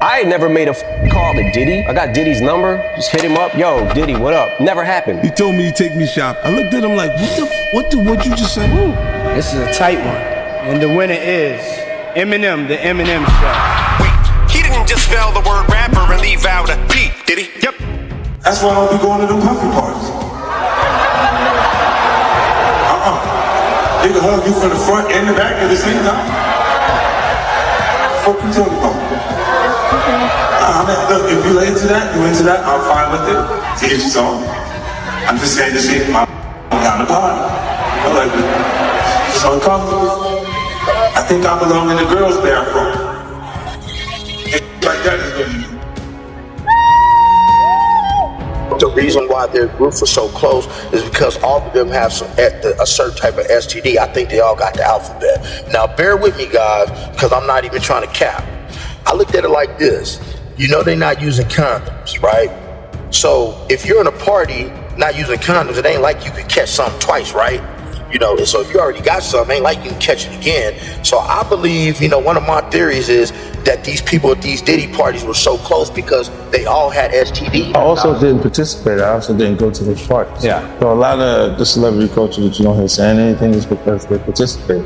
I ain't never made a call to Diddy. I got Diddy's number, just hit him up. Yo, Diddy, what up? Never happened. He told me to take me shop. I looked at him like, what you just said? Woo. This is a tight one. And the winner is Eminem, the Eminem Show. Wait, he didn't just spell the word rapper and leave out a P, did he? Yep. That's why I don't be going to them puffy parties. They can hug you from the front and the back at the same time. Fuck you talking about? Look, if you into that, I'm fine with it. To each his own. I'm just saying this ain't my down the party. I like it. It's uncomfortable. I think I belong in the girls' bathroom. Like that is good. The reason why their groups are so close is because all of them have a certain type of STD. I think they all got the alphabet. Now, bear with me, guys, because I'm not even trying to cap. I looked at it like this. You know they're not using condoms, right? So if you're in a party not using condoms, it ain't like you can catch something twice, right? You know, so if you already got something, ain't like you can catch it again. So I believe, one of my theories is that these people at these Diddy parties were so close because they all had STD. I also didn't participate. I also didn't go to those parties. Yeah. So a lot of the celebrity culture that you don't hear saying anything is because they participated.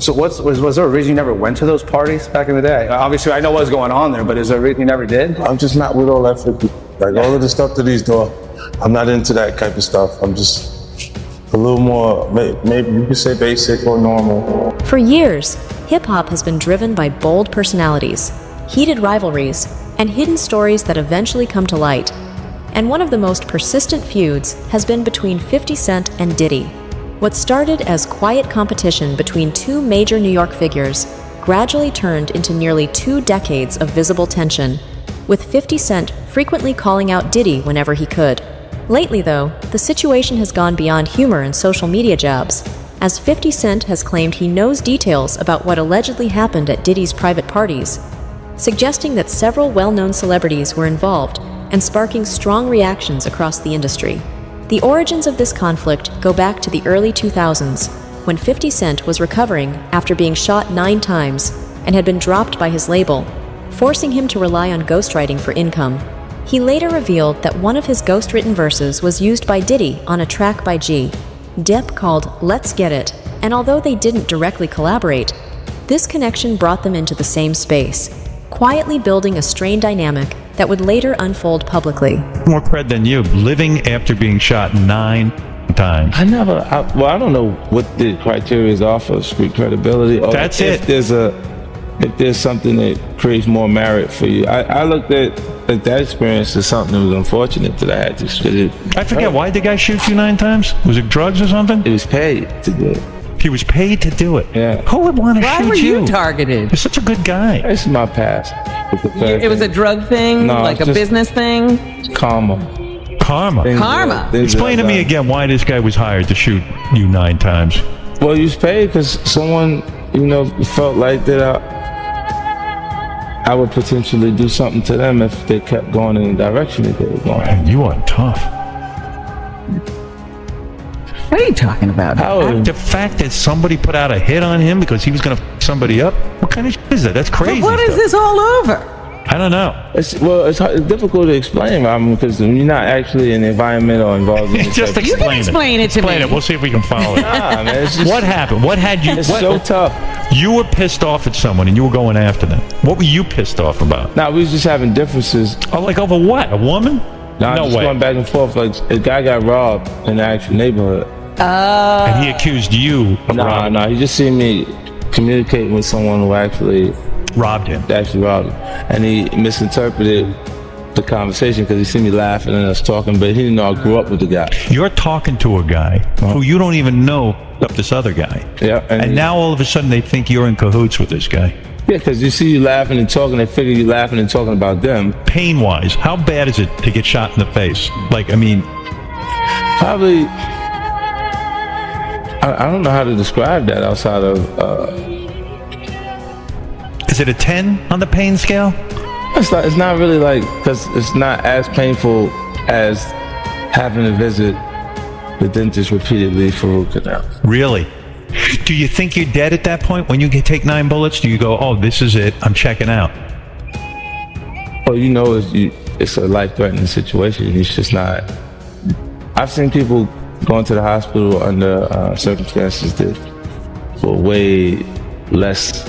Was there a reason you never went to those parties back in the day? Obviously, I know what was going on there, but is there a reason you never did? I'm just not with all that for people. All of the stuff that he's doing, I'm not into that type of stuff. I'm just a little more, maybe you could say basic or normal. For years, hip-hop has been driven by bold personalities, heated rivalries, and hidden stories that eventually come to light. And one of the most persistent feuds has been between 50 Cent and Diddy. What started as quiet competition between two major New York figures gradually turned into nearly 2 decades of visible tension, with 50 Cent frequently calling out Diddy whenever he could. Lately, though, the situation has gone beyond humor and social media jabs, as 50 Cent has claimed he knows details about what allegedly happened at Diddy's private parties, suggesting that several well-known celebrities were involved and sparking strong reactions across the industry. The origins of this conflict go back to the early 2000s, when 50 Cent was recovering after being shot 9 times and had been dropped by his label, forcing him to rely on ghostwriting for income. He later revealed that one of his ghostwritten verses was used by Diddy on a track by G. Depp called Let's Get It, and although they didn't directly collaborate, this connection brought them into the same space, quietly building a strained dynamic that would later unfold publicly. More cred than you, living after being shot 9 times. I don't know what the criteria are for street credibility. Or That's if there's something that creates more merit for you. I looked at that experience as something that was unfortunate that I had to shoot. I forget, why did the guy shoot you 9 times? Was it drugs or something? It was paid to do it. He was paid to do it? Yeah. Who would want to shoot you? Why were you targeted? You're such a good guy. It's my past. It was a drug thing? No, like a business thing? Karma. Karma? Explain to me again why this guy was hired to shoot you 9 times. Well, he was paid because someone, felt like that I would potentially do something to them if they kept going in the direction that they were going. Man, you are tough. What are you talking about? The fact that somebody put out a hit on him because he was going to f somebody up? What kind of shit is that? That's crazy. But what is this all over? I don't know. It's difficult to explain, because you're not actually in the environment or involved in Just explain You can explain it to me. Explain it. We'll see if we can follow it. Nah, man, it's just, What happened? What had you... It's so tough. You were pissed off at someone and you were going after them. What were you pissed off about? Nah, we was just having differences. Oh, like over what? A woman? Nah, no just way. going back and forth. Like, a guy got robbed in the actual neighborhood. And he accused you of robbing. Nah, he just seen me communicating with someone who actually robbed him. And he misinterpreted the conversation because he seen me laughing and us talking, but he didn't know I grew up with the guy. You're talking to a guy who you don't even know up this other guy. Yeah. And now all of a sudden they think you're in cahoots with this guy. Yeah, because you see you laughing and talking, they figure you laughing and talking about them. Pain-wise, how bad is it to get shot in the face? Probably, I don't know how to describe that outside of... Is it a 10 on the pain scale? It's not really because it's not as painful as having to visit the dentist repeatedly for root canal. Really? Do you think you're dead at that point when you take 9 bullets? Do you go, oh, this is it, I'm checking out? Well, you know, it's a life-threatening situation. It's just not. I've seen people go into the hospital under circumstances that were way less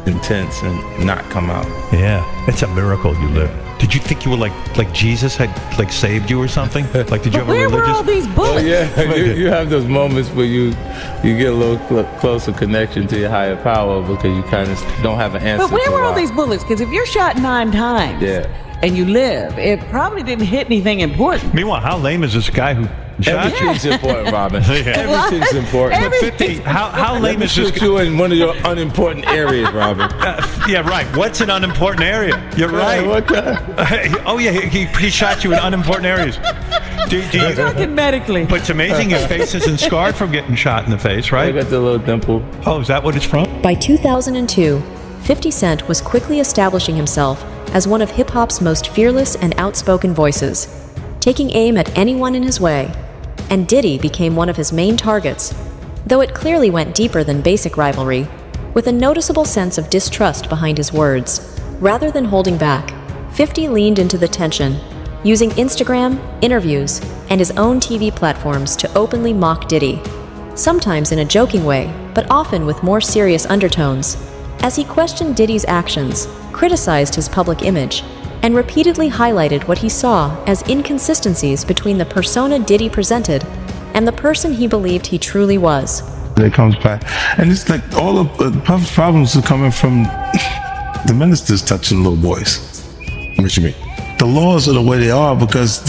intense and not come out. Yeah, it's a miracle you live. Did you think you were like Jesus had like saved you or something? Like, did you have a Where religious? were all these bullets? Yeah, you have those moments where you get a little closer connection to your higher power because you kind of don't have an answer. But where to were all why. these bullets? Because if you're shot 9 times and you live, it probably didn't hit anything important. Meanwhile, how lame is this guy who shot you? Everything's important, Robin. Everything's important. But 50, how lame is this Put guy? you in one of your unimportant areas, Robin. Yeah, right. What's an unimportant area? You're right. What the? Oh yeah, he shot you in unimportant areas. Do you, Talking medically. but it's amazing your face isn't scarred from getting shot in the face, I right? got the little dimple. Oh, is that what it's from? By 2002, 50 Cent was quickly establishing himself as one of hip-hop's most fearless and outspoken voices, taking aim at anyone in his way. And Diddy became one of his main targets, though it clearly went deeper than basic rivalry, with a noticeable sense of distrust behind his words. Rather than holding back, 50 leaned into the tension, using Instagram, interviews, and his own TV platforms to openly mock Diddy, sometimes in a joking way, but often with more serious undertones, as he questioned Diddy's actions, criticized his public image, and repeatedly highlighted what he saw as inconsistencies between the persona Diddy presented and the person he believed he truly was. It comes back, and it's like all of Puff's problems are coming from the ministers touching little boys. What you mean? The laws are the way they are because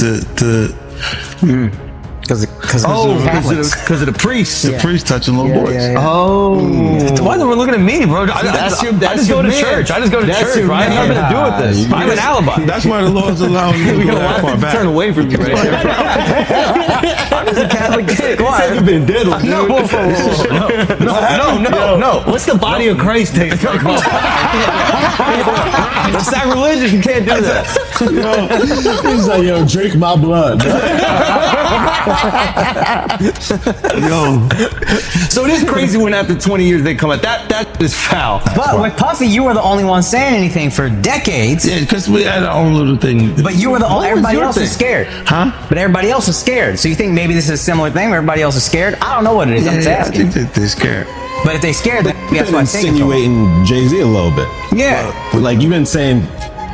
Because of the priests. the priests touching little boys. Oh, why are we looking at me, bro? I just go to church. I just go to church, right? I have nothing to do with this. I have an alibi. That's why the laws allow you to go that far back. Turn away from you right now. I'm just a Catholic kid. Why? You've been dead on No. What's the body of Christ taste like? That's sacrilegious. You can't do that. He's like, yo, drink my blood. Yo, So it is crazy when after 20 years they come out. That is foul. But with Puffy, you were the only one saying anything for decades. yeah, because we had our own little thing. But you were the only. Everybody your else thing? is scared. Huh? But everybody else is scared. So you think maybe this is a similar thing where everybody else is scared? I don't know what it is. I'm just I asking. think that they're scared. But if they're scared, then that's You've why been I'm saying so. insinuating Jay-Z a little bit. Yeah. Like, you've been saying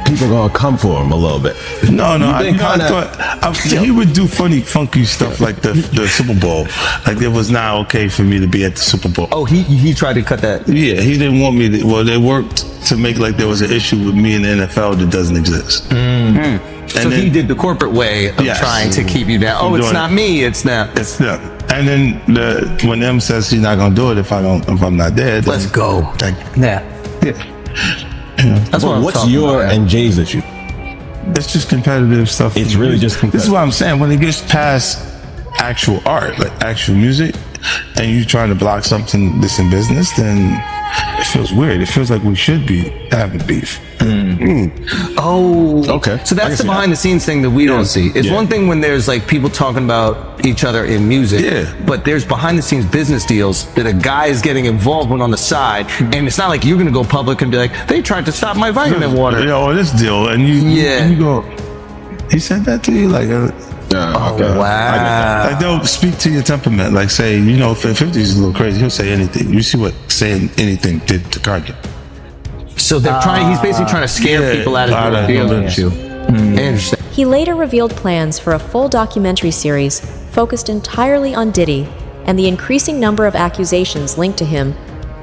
people gonna come for him a little bit. No, I been kinda- thought he would do funny, funky stuff like the Super Bowl. Like it was not okay for me to be at the Super Bowl. Oh, he tried to cut that. Yeah, he didn't want me to. Well, they worked to make like there was an issue with me in the NFL that doesn't exist. So he did the corporate way of Yes. trying to keep you down. Oh, it's Doing not it. me. It's not. It's not. And then when M says he's not gonna do it if I'm not there, then Let's go. Yeah. That's what I'm What's talking your about. and Jay's issue? it's just competitive stuff. It's really just This is what I'm saying. When it gets past actual art, like actual music, and you trying to block something that's in business, then it feels weird. It feels like we should be having beef. Oh, Okay. So I can that's the see behind the scenes thing that we don't see. It's Yeah. one thing when there's like people talking about each other in music, Yeah. but there's behind the scenes business deals that a guy is getting involved with on the side, and it's not like you're gonna go public and be like, they tried to stop my vitamin water. This deal, and you go. He said that to you, like. Wow. Like they'll speak to your temperament. Like say, you know, if 50 is a little crazy, he'll say anything. You see what saying anything did to Kanye. So they're trying. He's basically trying to scare people out of the deal, don't you? Interesting. He later revealed plans for a full documentary series focused entirely on Diddy and the increasing number of accusations linked to him,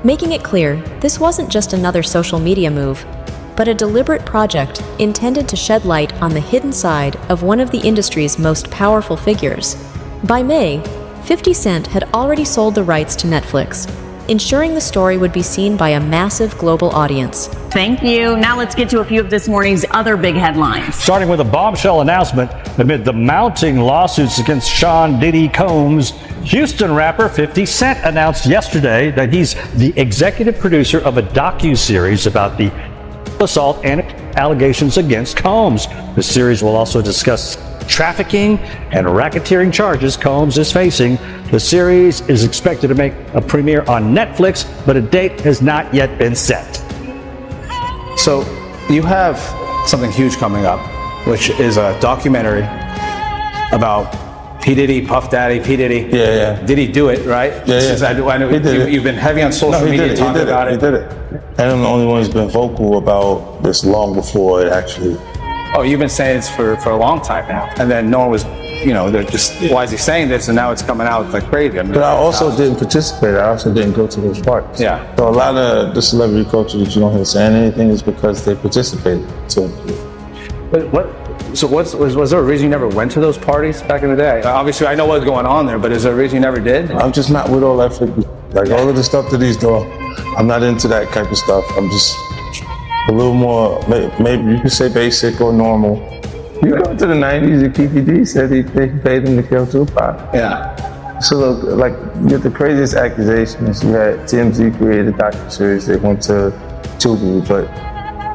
making it clear this wasn't just another social media move, but a deliberate project intended to shed light on the hidden side of one of the industry's most powerful figures. By May, 50 Cent had already sold the rights to Netflix, ensuring the story would be seen by a massive global audience. Thank you. Now let's get to a few of this morning's other big headlines. Starting with a bombshell announcement amid the mounting lawsuits against Sean Diddy Combs, Houston rapper 50 Cent announced yesterday that he's the executive producer of a docu-series about the assault and allegations against Combs. The series will also discuss trafficking and racketeering charges Combs is facing. The series is expected to make a premiere on Netflix, but a date has not yet been set. So you have something huge coming up, which is a documentary about P. Diddy, Puff Daddy, P. Diddy. Yeah. Did he do it, right? Yeah. I know you've been heavy on social media talking about it. He did it. And I'm the only one who's been vocal about this long before it actually. Oh, you've been saying this for a long time now. And then no one was, they're just, why is he saying this? And now it's coming out like crazy. But I also didn't participate. I also didn't go to those parties. Yeah. So a lot of the celebrity culture that you don't hear saying anything is because they participated. Was there a reason you never went to those parties back in the day? Obviously, I know what's going on there, but is there a reason you never did? I'm just not with all that all of the stuff that he's doing. I'm not into that type of stuff. I'm just a little more, maybe you could say basic or normal. You go to the 90s and Kiki D said they paid him to kill Tupac. Yeah. So look, like, you get the craziest accusations. You had TMZ created a docuseries. They went to Tubi,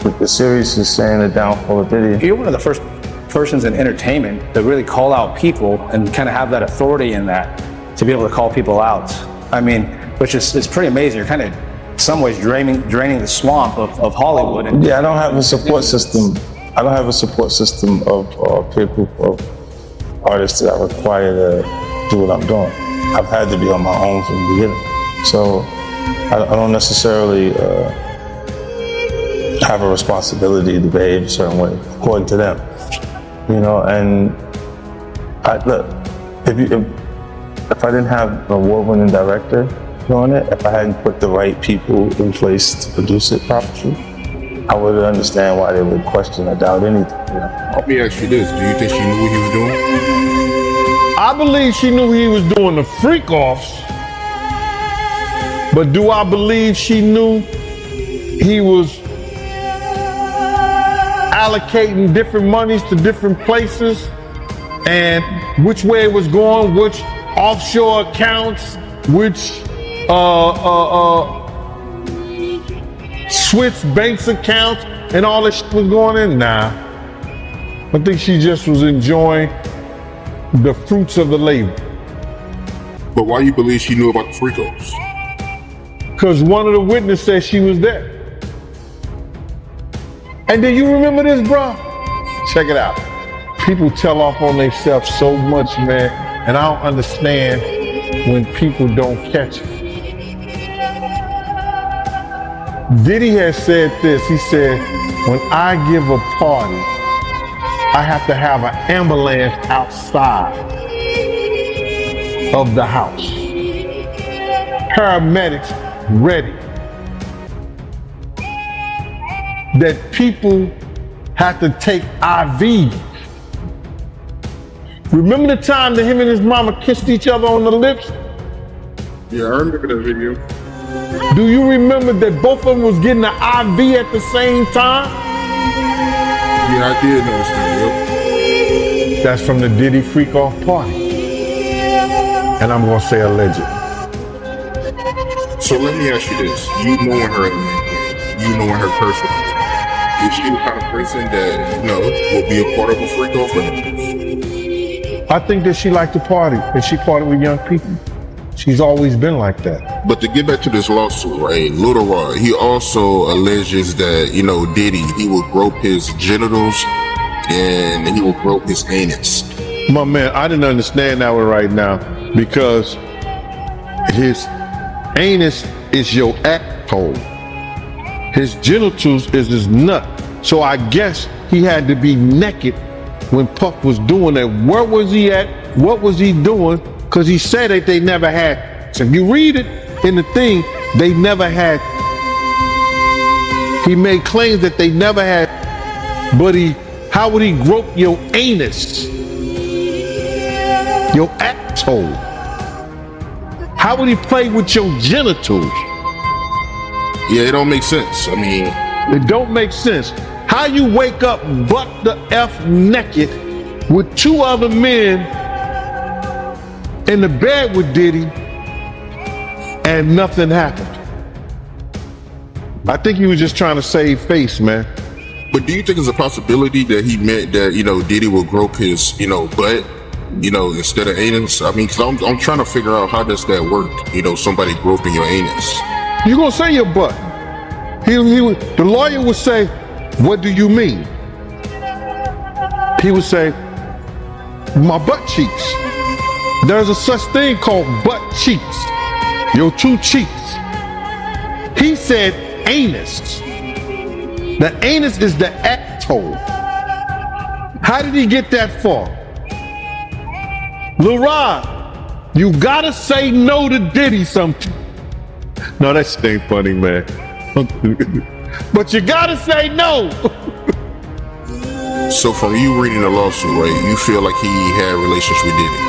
but the series is saying the downfall of Diddy. You're one of the first persons in entertainment to really call out people and kind of have that authority in that, to be able to call people out. I mean, which is pretty amazing. You're kind of, in some ways, draining the swamp of Hollywood. Yeah, I don't have a support system. I don't have a support system of people, of artists that I require to do what I'm doing. I've had to be on my own from the beginning. So I don't necessarily have a responsibility to behave a certain way, according to them. And look, if I didn't have an award-winning director doing it, if I hadn't put the right people in place to produce it properly, I would understand why they would question or doubt anything. Let me ask you this: do you think she knew what he was doing? I believe she knew he was doing the freak-offs, but do I believe she knew he was allocating different monies to different places and which way it was going, which offshore accounts, which Swiss banks accounts, and all this shit was going in? Nah. I think she just was enjoying the fruits of the labor. But why you believe she knew about the freak-offs? Because one of the witnesses said she was there. And do you remember this, bro? Check it out. People tell off on themselves so much, man, and I don't understand when people don't catch it. Diddy has said this. He said, when I give a party, I have to have an ambulance outside of the house. Paramedics ready. That people have to take IVs. Remember the time that him and his mama kissed each other on the lips? Yeah, I remember that video. Do you remember that both of them was getting an IV at the same time? Yeah, I did notice that, yep. That's from the Diddy freak-off party. And I'm gonna say alleged. So let me ask you this. You knowing her personally, is she the kind of person that, will be a part of a freak-off with her? I think that she liked to party, and she partied with young people. She's always been like that. But to get back to this lawsuit, right? Lil Rod, he also alleges that, Diddy, he would grope his genitals and he would grope his anus. My man, I didn't understand that one right now, because his anus is your asshole. His genitals is his nut. So I guess he had to be naked when Puff was doing that. Where was he at? What was he doing? Because he said that they never had. So if you read it in the thing, they never had. He made claims that they never had. But how would he grope your anus? Your asshole? How would he play with your genitals? Yeah, it don't make sense. I mean, it don't make sense. How you wake up butt the F naked with two other men in the bed with Diddy and nothing happened? I think he was just trying to save face, man. But do you think it's a possibility that he meant that, Diddy will grope his, butt, instead of anus? I mean, because I'm trying to figure out how does that work, somebody groping your anus. You gonna say your butt. The lawyer would say, what do you mean? He would say, my butt cheeks. There's a such thing called butt cheeks. Your two cheeks. He said anus. The anus is the asshole. How did he get that far? Lil Rod, you gotta say no to Diddy something. No, that shit ain't funny, man. But you gotta say no. So from you reading the lawsuit, right, you feel like he had relations with Diddy?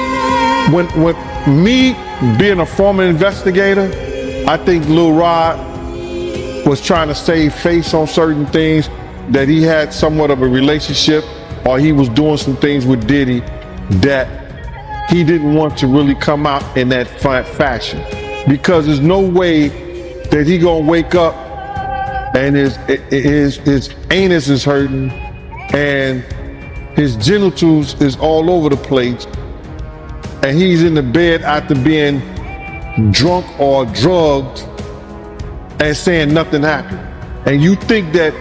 When me being a former investigator, I think Lil Rod was trying to save face on certain things, that he had somewhat of a relationship, or he was doing some things with Diddy that he didn't want to really come out in that fashion. Because there's no way that he gonna wake up and his anus is hurting and his genitals is all over the place, and he's in the bed after being drunk or drugged and saying nothing happened. And you think that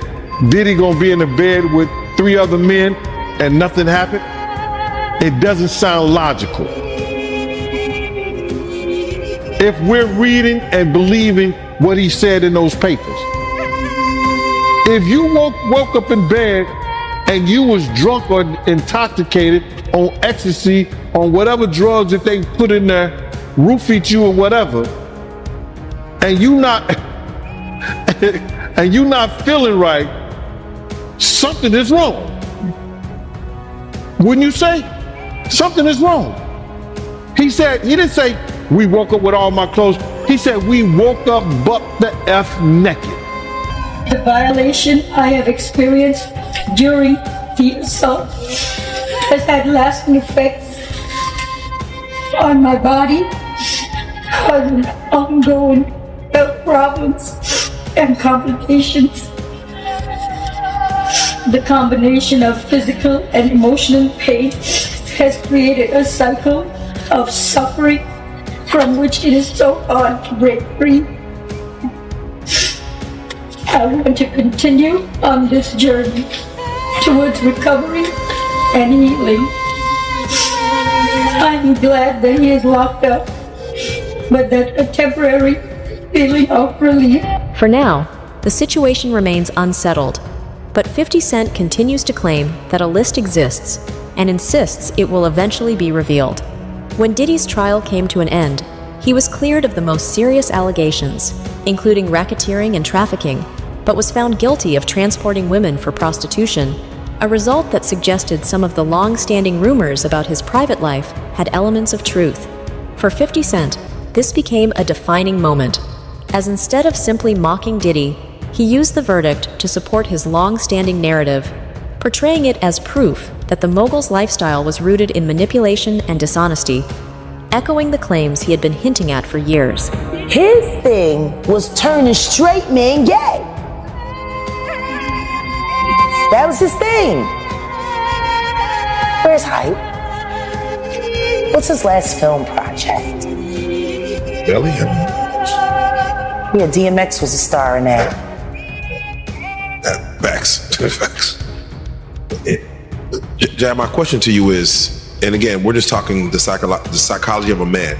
Diddy gonna be in the bed with 3 other men and nothing happened? It doesn't sound logical. If we're reading and believing what he said in those papers. If you woke up in bed and you was drunk or intoxicated on ecstasy, on whatever drugs that they put in there, roofied you or whatever, and you not feeling right, something is wrong. Wouldn't you say? Something is wrong. He didn't say, we woke up with all my clothes. He said, we woke up butt the F naked. The violation I have experienced during the assault has had lasting effects on my body, causing ongoing health problems and complications. The combination of physical and emotional pain has created a cycle of suffering from which it is so hard to break free. I want to continue on this journey towards recovery and healing. I'm glad that he is locked up, but that's a temporary feeling of relief. For now, the situation remains unsettled, but 50 Cent continues to claim that a list exists and insists it will eventually be revealed. When Diddy's trial came to an end, he was cleared of the most serious allegations, including racketeering and trafficking, but was found guilty of transporting women for prostitution, a result that suggested some of the long-standing rumors about his private life had elements of truth. For 50 Cent, this became a defining moment, as instead of simply mocking Diddy, he used the verdict to support his long-standing narrative, portraying it as proof that the mogul's lifestyle was rooted in manipulation and dishonesty, echoing the claims he had been hinting at for years. His thing was turning straight men gay. That was his thing. Where's Hype? What's his last film project? Belly? Yeah, DMX was a star in that. Facts. Facts. Jab, my question to you is, and again, we're just talking the psychology of a man.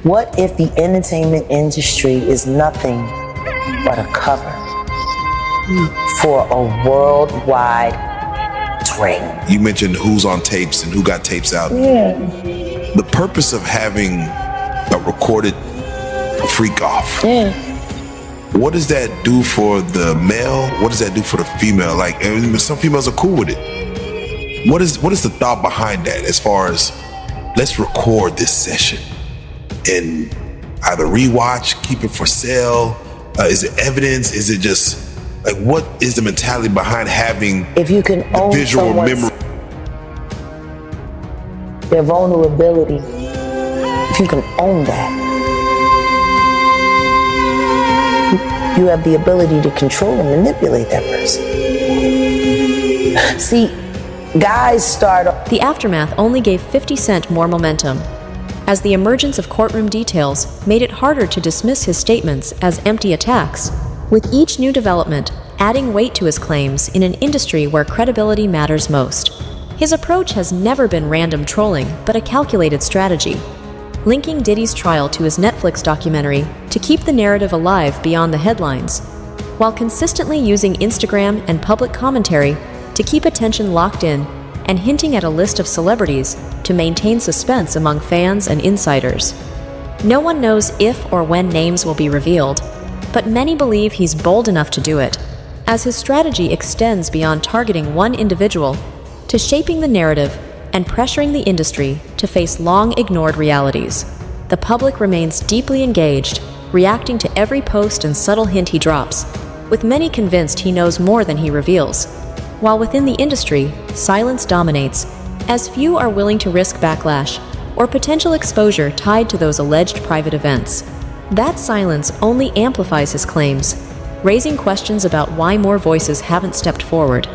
What if the entertainment industry is nothing but a cover for a worldwide trend? You mentioned who's on tapes and who got tapes out. Yeah. The purpose of having a recorded freak off. Yeah. What does that do for the male? What does that do for the female? Like, some females are cool with it. What is the thought behind that, as far as let's record this session and either rewatch, keep it for sale? Is it evidence? Is it just like, what is the mentality behind having if you can the own visual memory? Their vulnerability, if you can own that, you have the ability to control and manipulate that person. See, guys start. The aftermath only gave 50 Cent more momentum, as the emergence of courtroom details made it harder to dismiss his statements as empty attacks, with each new development adding weight to his claims in an industry where credibility matters most. His approach has never been random trolling, but a calculated strategy, linking Diddy's trial to his Netflix documentary to keep the narrative alive beyond the headlines, while consistently using Instagram and public commentary to keep attention locked in and hinting at a list of celebrities to maintain suspense among fans and insiders. No one knows if or when names will be revealed, but many believe he's bold enough to do it, as his strategy extends beyond targeting one individual to shaping the narrative and pressuring the industry to face long-ignored realities. The public remains deeply engaged, reacting to every post and subtle hint he drops, with many convinced he knows more than he reveals. While within the industry, silence dominates, as few are willing to risk backlash or potential exposure tied to those alleged private events. That silence only amplifies his claims, raising questions about why more voices haven't stepped forward.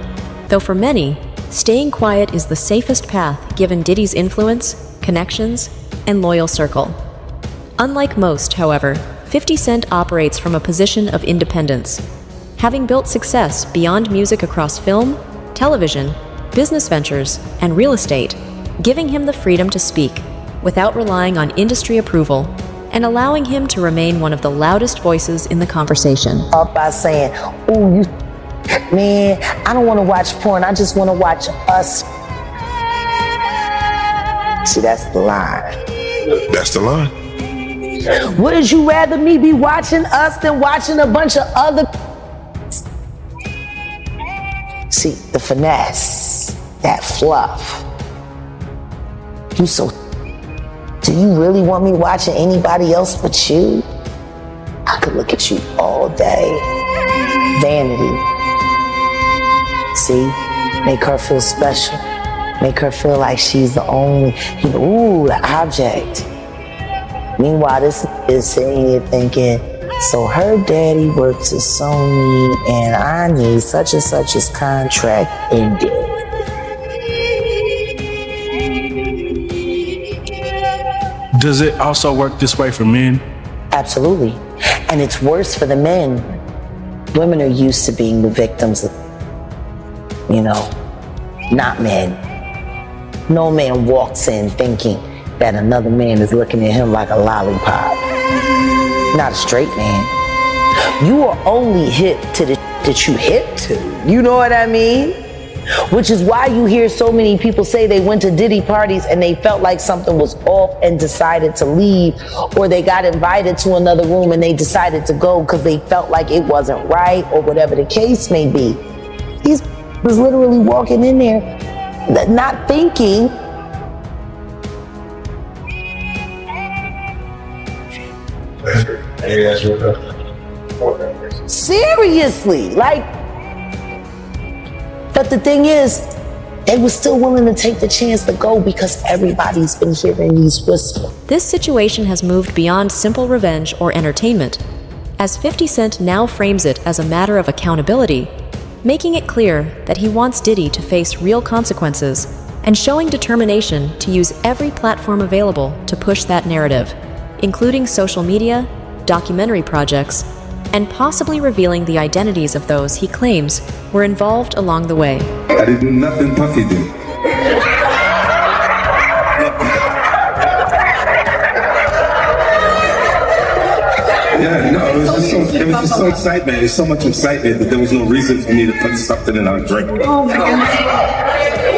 Though for many, staying quiet is the safest path given Diddy's influence, connections, and loyal circle. Unlike most, however, 50 Cent operates from a position of independence, having built success beyond music across film, television, business ventures, and real estate, giving him the freedom to speak without relying on industry approval and allowing him to remain one of the loudest voices in the conversation. Up by saying, "Oh, you, man, I don't want to watch porn. I just want to watch us." See, that's the line. That's the line. Would you rather me be watching us than watching a bunch of other? See, the finesse, that fluff. Do you really want me watching anybody else but you? I could look at you all day. Vanity. See, make her feel special. Make her feel like she's the only, the object. Meanwhile, this is sitting here thinking, so her daddy works at Sony and I need such and such as contract ended. Does it also work this way for men? Absolutely. And it's worse for the men. Women are used to being the victims of, not men. No man walks in thinking that another man is looking at him like a lollipop. Not a straight man. You are only hip to the that you hip to. You know what I mean? Which is why you hear so many people say they went to Diddy parties and they felt like something was off and decided to leave, or they got invited to another room and they decided to go because they felt like it wasn't right, or whatever the case may be. He was literally walking in there not thinking. Seriously, but the thing is, they were still willing to take the chance to go because everybody's been hearing these whispers. This situation has moved beyond simple revenge or entertainment, as 50 Cent now frames it as a matter of accountability, making it clear that he wants Diddy to face real consequences and showing determination to use every platform available to push that narrative, including social media, documentary projects, and possibly revealing the identities of those he claims were involved along the way. I didn't do nothing Puffy did. Yeah, no, it was just so excitement. There's so much excitement that there was no reason for me to put something in our drink. Oh my goodness.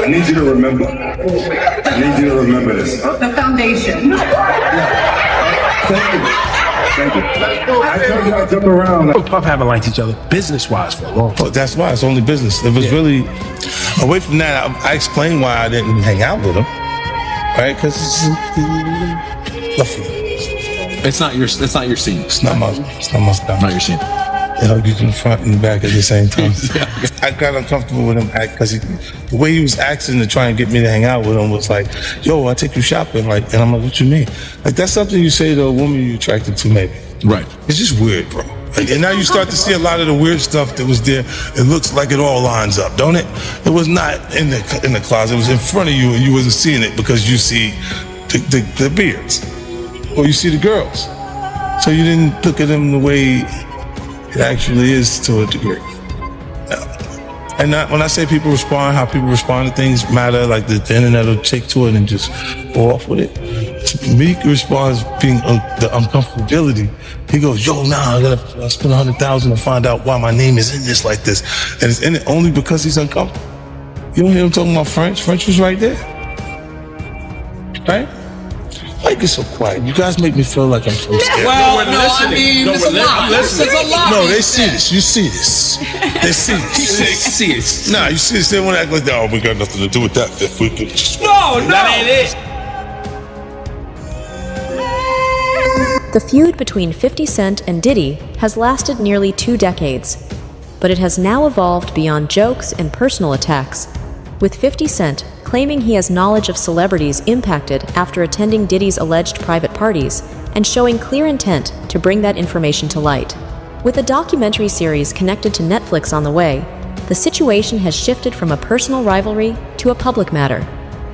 I need you to remember. I need you to remember this. The foundation. Thank you. Thank you. I told you I jump around. Puff haven't liked each other business-wise for a long time. Well, that's why it's only business. It was really, away from that, I explained why I didn't hang out with him, right? Because it's not your scene. It's not my style. Not your scene. They hug you from the front and back at the same time. I got uncomfortable with him because the way he was acting to try and get me to hang out with him was like, "Yo, I take you shopping," and I'm like, "What you mean?" Like, that's something you say to a woman you're attracted to, maybe. Right. It's just weird, bro. And now you start to see a lot of the weird stuff that was there. It looks like it all lines up, don't it? It was not in the closet. It was in front of you, and you wasn't seeing it because you see the beards, or you see the girls. So you didn't look at them the way it actually is to a degree. And when I say people respond, how people respond to things matter, like the internet will take to it and just go off with it. Meek responds being the uncomfortability. He goes, yo, nah, I'm gonna spend $100,000 to find out why my name is in this like this. And it's in it only because he's uncomfortable. You don't hear him talking about French? French was right there. Right? Why you get so quiet? You guys make me feel like I'm so scared. Well, no, I mean, there's a lot. There's a lot. No, they see this. You see this. They see this. They see it. Nah, you see this. They want to act like, oh, we got nothing to do with that. If we could just... No, that ain't it. The feud between 50 Cent and Diddy has lasted nearly 2 decades, but it has now evolved beyond jokes and personal attacks, with 50 Cent claiming he has knowledge of celebrities impacted after attending Diddy's alleged private parties and showing clear intent to bring that information to light. With a documentary series connected to Netflix on the way, the situation has shifted from a personal rivalry to a public matter,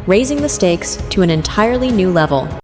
raising the stakes to an entirely new level.